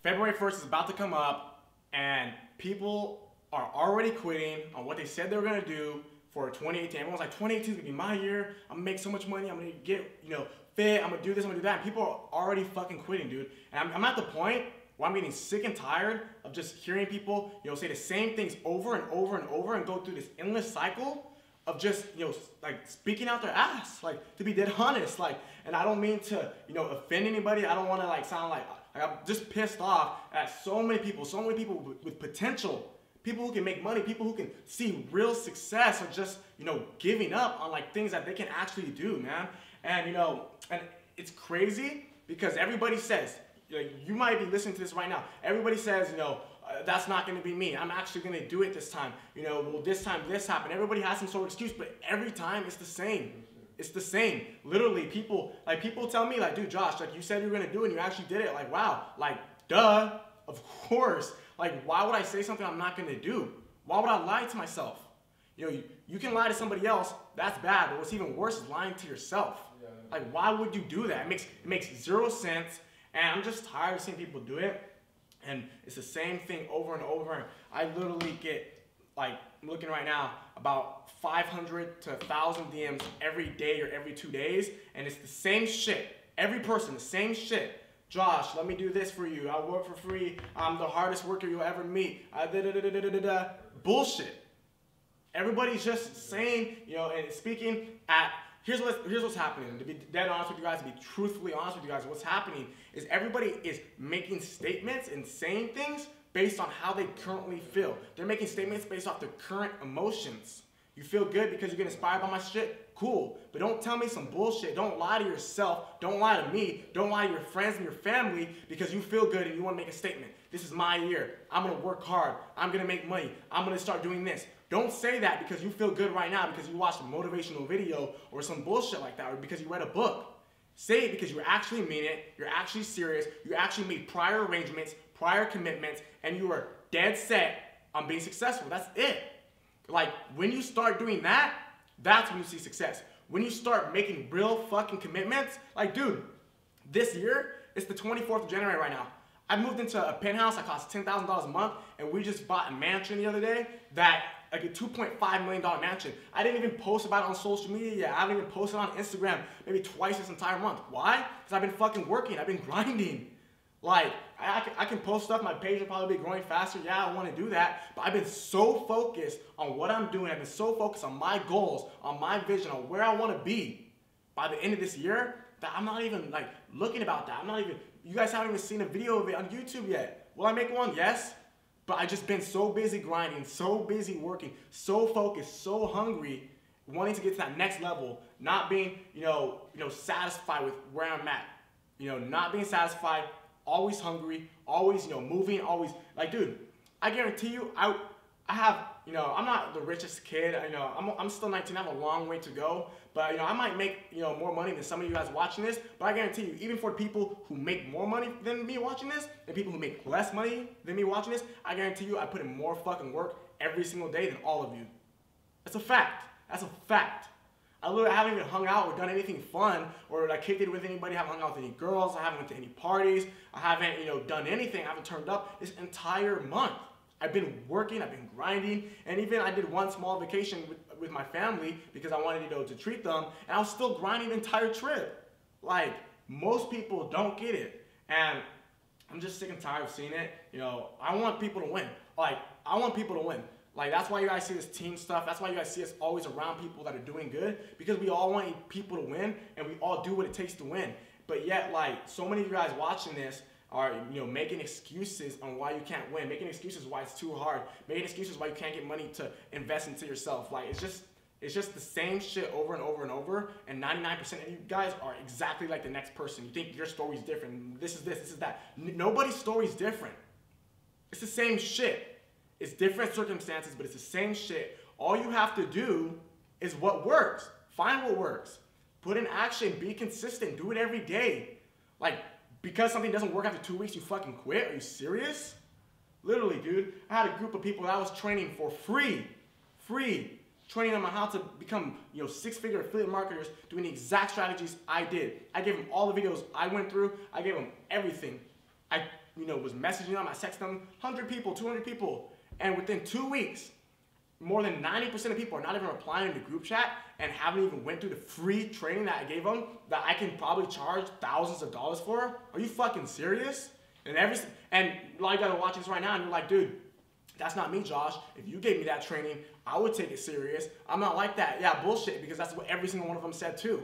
February 1st is about to come up, and people are already quitting on what they said they were gonna do for 2018. Everyone's like, 2018 is gonna be my year. I'm gonna make so much money. I'm gonna get, fit. I'm gonna do this. I'm gonna do that. And people are already fucking quitting, dude. And I'm at the point where I'm getting sick and tired of just hearing people, say the same things over and over and over and go through this endless cycle of just, like speaking out their ass, like to be dead honest, like, and I don't mean to, offend anybody. I don't want to like sound like I'm just pissed off at so many people with potential, people who can make money, people who can see real success, or just, giving up on like things that they can actually do, man. And, and it's crazy because everybody says, you might be listening to this right now. Everybody says, that's not going to be me. I'm actually going to do it this time. Well, this time this happened. Everybody has some sort of excuse, but every time it's the same. It's the same. Literally, people tell me, like, dude, Josh, like, you said you were going to do it and you actually did it. Like, wow, like, duh, of course. Like, why would I say something I'm not going to do? Why would I lie to myself? You can lie to somebody else. That's bad. But what's even worse is lying to yourself. Yeah. Like, why would you do that? It makes zero sense. And I'm just tired of seeing people do it. And it's the same thing over and over. And I literally get, like, I'm looking right now, about 500 to 1,000 DMs every day or every 2 days. And it's the same shit. Every person, the same shit. Josh, let me do this for you. I work for free. I'm the hardest worker you'll ever meet. Bullshit. Everybody's just saying, and speaking at, here's what's happening. To be dead honest with you guys, to be truthfully honest with you guys, what's happening is everybody is making statements and saying things based on how they currently feel. They're making statements based off their current emotions. You feel good because you get inspired by my shit? Cool. But don't tell me some bullshit. Don't lie to yourself. Don't lie to me. Don't lie to your friends and your family because you feel good and you want to make a statement. This is my year. I'm going to work hard. I'm going to make money. I'm going to start doing this. Don't say that because you feel good right now because you watched a motivational video or some bullshit like that, or because you read a book. Say it because you actually mean it. You're actually serious. You actually made prior arrangements, prior commitments, and you are dead set on being successful. That's it. Like, when you start doing that, that's when you see success. When you start making real fucking commitments, like, dude, this year, it's the 24th of January right now. I moved into a penthouse that costs $10,000 a month, and we just bought a mansion the other day that, like a $2.5 million mansion. I didn't even post about it on social media yet. I haven't even posted on Instagram maybe twice this entire month. Why? Because I've been fucking working. I've been grinding. Like, I can post stuff. My page will probably be growing faster. Yeah, I want to do that. But I've been so focused on what I'm doing. I've been so focused on my goals, on my vision, on where I want to be by the end of this year that I'm not even, like, looking about that. You guys haven't even seen a video of it on YouTube yet. Will I make one? Yes. But I've just been so busy grinding, so busy working, so focused, so hungry, wanting to get to that next level, not being, satisfied with where I'm at. Not being satisfied, always hungry, always, moving, always, like, dude, I guarantee you, I have, I'm not the richest kid, I'm still 19, I have a long way to go, but, I might make, more money than some of you guys watching this, but I guarantee you, even for people who make more money than me watching this, and people who make less money than me watching this, I guarantee you I put in more fucking work every single day than all of you. That's a fact. That's a fact. I haven't even hung out or done anything fun or like kicked it with anybody. I haven't hung out with any girls. I haven't went to any parties. I haven't, done anything. I haven't turned up this entire month. I've been working. I've been grinding. And even I did one small vacation with my family because I wanted, to treat them. And I was still grinding the entire trip. Like, most people don't get it. And I'm just sick and tired of seeing it. I want people to win. Like, I want people to win. Like, that's why you guys see this team stuff. That's why you guys see us always around people that are doing good, because we all want people to win and we all do what it takes to win. But yet, like, so many of you guys watching this are, making excuses on why you can't win, making excuses why it's too hard, making excuses why you can't get money to invest into yourself. Like, it's just the same shit over and over and over, and 99% of you guys are exactly like the next person. You think your story's different. This is that. Nobody's story's different. It's the same shit. It's different circumstances, but it's the same shit. All you have to do is what works. Find what works. Put in action. Be consistent. Do it every day. Like, because something doesn't work after 2 weeks, you fucking quit? Are you serious? Literally, dude. I had a group of people that I was training for free. Training them on how to become, six-figure affiliate marketers, doing the exact strategies I did. I gave them all the videos I went through. I gave them everything. I was messaging them, I texted them, 100 people, 200 people. And within 2 weeks, more than 90% of people are not even replying to the group chat and haven't even went through the free training that I gave them that I can probably charge thousands of dollars for. Are you fucking serious? And a lot of you guys are watching this right now and you're like, dude, that's not me, Josh. If you gave me that training, I would take it serious. I'm not like that. Yeah, bullshit, because that's what every single one of them said too.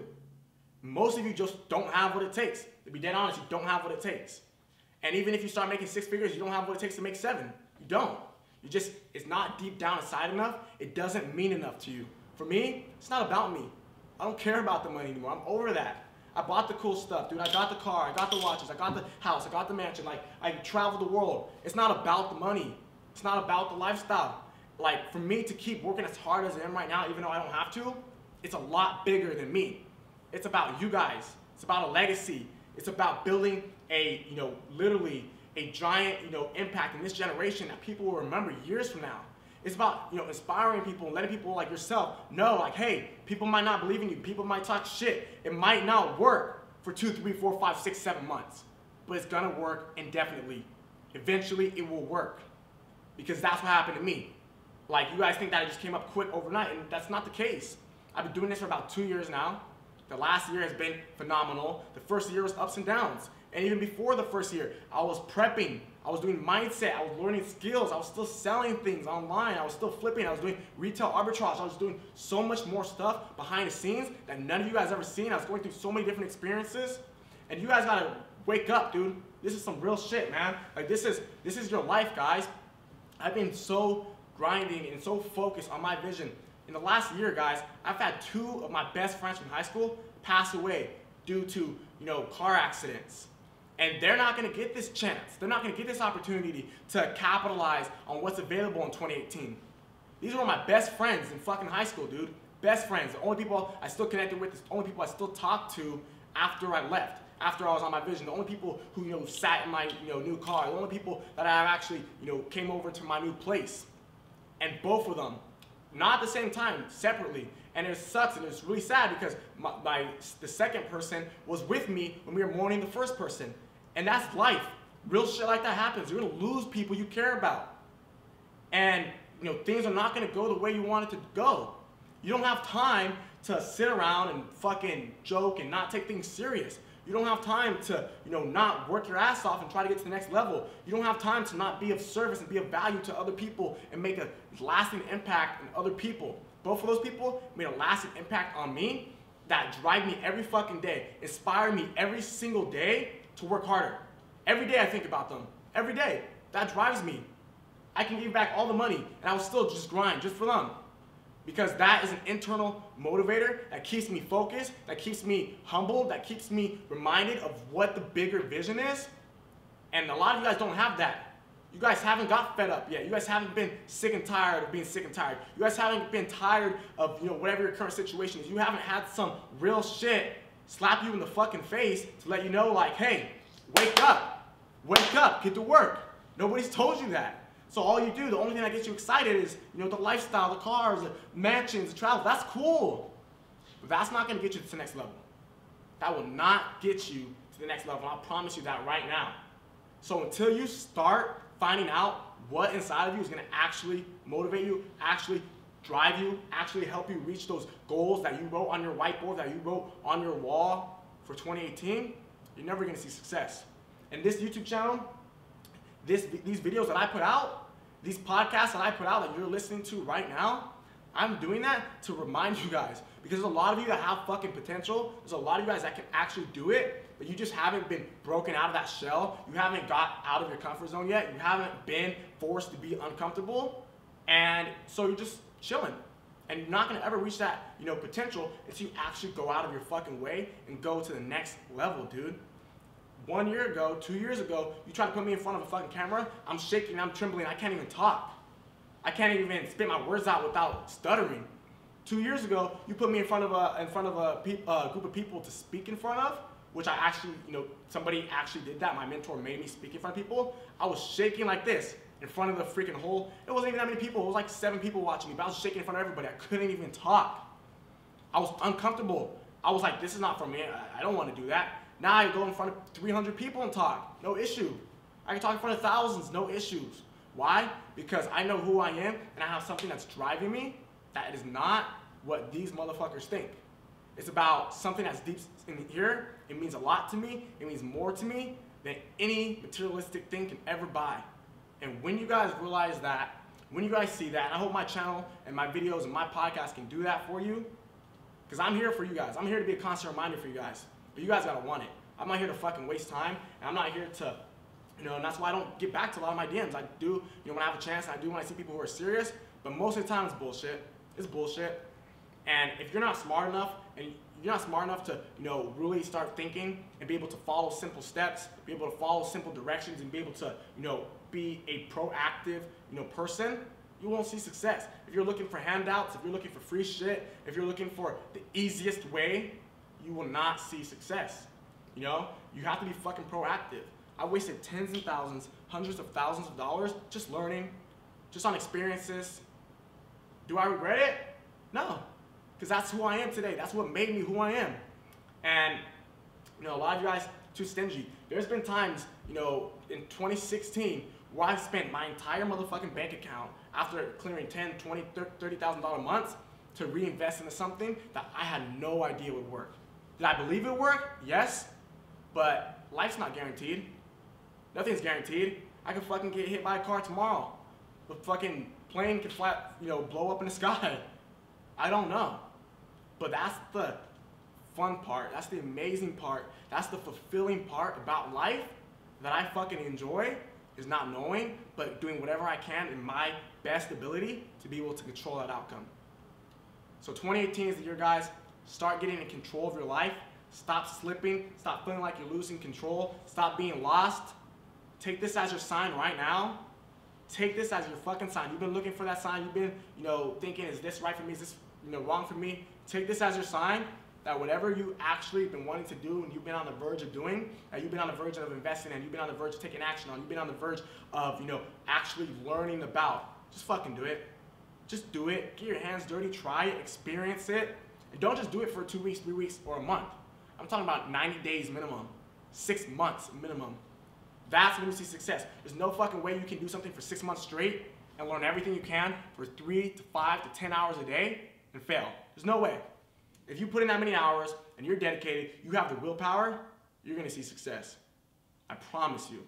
Most of you just don't have what it takes. To be dead honest, you don't have what it takes. And even if you start making 6 figures, you don't have what it takes to make 7. You don't. It's not deep down inside enough. It doesn't mean enough to you. For me, it's not about me. I don't care about the money anymore. I'm over that. I bought the cool stuff, dude. I got the car, I got the watches, I got the house, I got the mansion. Like, I traveled the world. It's not about the money. It's not about the lifestyle. Like, for me to keep working as hard as I am right now, even though I don't have to, it's a lot bigger than me. It's about you guys. It's about a legacy. It's about building a, literally a giant, impact in this generation that people will remember years from now. It's about, inspiring people and letting people like yourself know, like, hey, people might not believe in you. People might talk shit. It might not work for 2, 3, 4, 5, 6, 7 months, but it's gonna work indefinitely. Eventually, it will work, because that's what happened to me. Like, you guys think that I just came up quick overnight, and that's not the case. I've been doing this for about 2 years now. The last year has been phenomenal. The first year was ups and downs. And even before the first year, I was prepping. I was doing mindset. I was learning skills. I was still selling things online. I was still flipping. I was doing retail arbitrage. I was doing so much more stuff behind the scenes that none of you guys ever seen. I was going through so many different experiences. And you guys gotta wake up, dude. This is some real shit, man. Like, this is your life, guys. I've been so grinding and so focused on my vision. In the last year, guys, I've had 2 of my best friends from high school pass away due to, car accidents. And they're not gonna get this chance. They're not gonna get this opportunity to capitalize on what's available in 2018. These were my best friends in fucking high school, dude. Best friends. The only people I still connected with, the only people I still talked to after I left, after I was on my vision. The only people who, sat in my, new car. The only people that I actually, came over to my new place. And both of them, not at the same time, separately. And it sucks and it's really sad because the second person was with me when we were mourning the first person. And that's life. Real shit like that happens. You're gonna lose people you care about. And things are not gonna go the way you want it to go. You don't have time to sit around and fucking joke and not take things serious. You don't have time to, not work your ass off and try to get to the next level. You don't have time to not be of service and be of value to other people and make a lasting impact on other people. Both of those people made a lasting impact on me that drive me every fucking day, inspire me every single day to work harder. Every day I think about them. Every day. That drives me. I can give back all the money and I will still just grind just for them. Because that is an internal motivator that keeps me focused, that keeps me humbled, that keeps me reminded of what the bigger vision is. And a lot of you guys don't have that. You guys haven't got fed up yet. You guys haven't been sick and tired of being sick and tired. You guys haven't been tired of whatever your current situation is. You haven't had some real shit slap you in the fucking face to let you know, like, hey, wake up, get to work. Nobody's told you that. So all you do, the only thing that gets you excited is, the lifestyle, the cars, the mansions, the travel. That's cool. But that's not going to get you to the next level. That will not get you to the next level. I'll promise you that right now. So until you start finding out what inside of you is going to actually motivate you, actually drive you, actually help you reach those goals that you wrote on your whiteboard, that you wrote on your wall for 2018, you're never going to see success. And this YouTube channel, these videos that I put out, these podcasts that I put out that you're listening to right now, I'm doing that to remind you guys. Because there's a lot of you that have fucking potential. There's a lot of you guys that can actually do it, but you just haven't been broken out of that shell. You haven't got out of your comfort zone yet. You haven't been forced to be uncomfortable. And so you're just chilling. And you're not gonna ever reach that, potential until you actually go out of your fucking way and go to the next level, dude. 1 year ago, 2 years ago, you try to put me in front of a fucking camera, I'm shaking, I'm trembling, I can't even talk. I can't even spit my words out without stuttering. 2 years ago, you put me in front of a group of people to speak in front of, which I actually, somebody actually did that. My mentor made me speak in front of people. I was shaking like this in front of the freaking hole. It wasn't even that many people. It was like 7 people watching me, but I was shaking in front of everybody. I couldn't even talk. I was uncomfortable. I was like, this is not for me. I don't want to do that. Now I go in front of 300 people and talk. No issue. I can talk in front of thousands, no issues. Why? Because I know who I am and I have something that's driving me that is not what these motherfuckers think. It's about something that's deep in here. It means a lot to me. It means more to me than any materialistic thing can ever buy. And when you guys realize that, when you guys see that, and I hope my channel and my videos and my podcast can do that for you, because I'm here for you guys. I'm here to be a constant reminder for you guys. But you guys gotta want it. I'm not here to fucking waste time, and I'm not here to, and that's why I don't get back to a lot of my DMs. I do, when I have a chance, I do when I see people who are serious, but most of the time it's bullshit. It's bullshit. And if you're not smart enough, and you're not smart enough to, really start thinking and be able to follow simple steps, be able to follow simple directions, and be able to, be a proactive, person, you won't see success. If you're looking for handouts, if you're looking for free shit, if you're looking for the easiest way, you will not see success. You have to be fucking proactive. I wasted tens and thousands, hundreds of thousands of dollars just learning, just on experiences. Do I regret it? No, because that's who I am today. That's what made me who I am. And, a lot of you guys too stingy. There's been times, in 2016 where I've spent my entire motherfucking bank account after clearing $10,000, $20,000, $30,000 months to reinvest into something that I had no idea would work. Did I believe it would work? Yes, but life's not guaranteed. Nothing's guaranteed. I could fucking get hit by a car tomorrow. The fucking plane could blow up in the sky. I don't know. But that's the fun part. That's the amazing part. That's the fulfilling part about life that I fucking enjoy, is not knowing, but doing whatever I can in my best ability to be able to control that outcome. So 2018 is the year, guys. Start getting in control of your life. Stop slipping. Stop feeling like you're losing control. Stop being lost. Take this as your sign right now. Take this as your fucking sign. You've been looking for that sign. You've been, thinking, is this right for me? Is this, wrong for me? Take this as your sign that whatever you actually been wanting to do and you've been on the verge of doing, that you've been on the verge of investing in, you've been on the verge of taking action on, you've been on the verge of, actually learning about, just fucking do it. Just do it. Get your hands dirty. Try it. Experience it. And don't just do it for 2 weeks, 3 weeks, or a month. I'm talking about 90 days minimum, 6 months minimum. That's when you see success. There's no fucking way you can do something for 6 months straight and learn everything you can for 3 to 5 to 10 hours a day and fail. There's no way. If you put in that many hours and you're dedicated, you have the willpower, you're gonna see success. I promise you.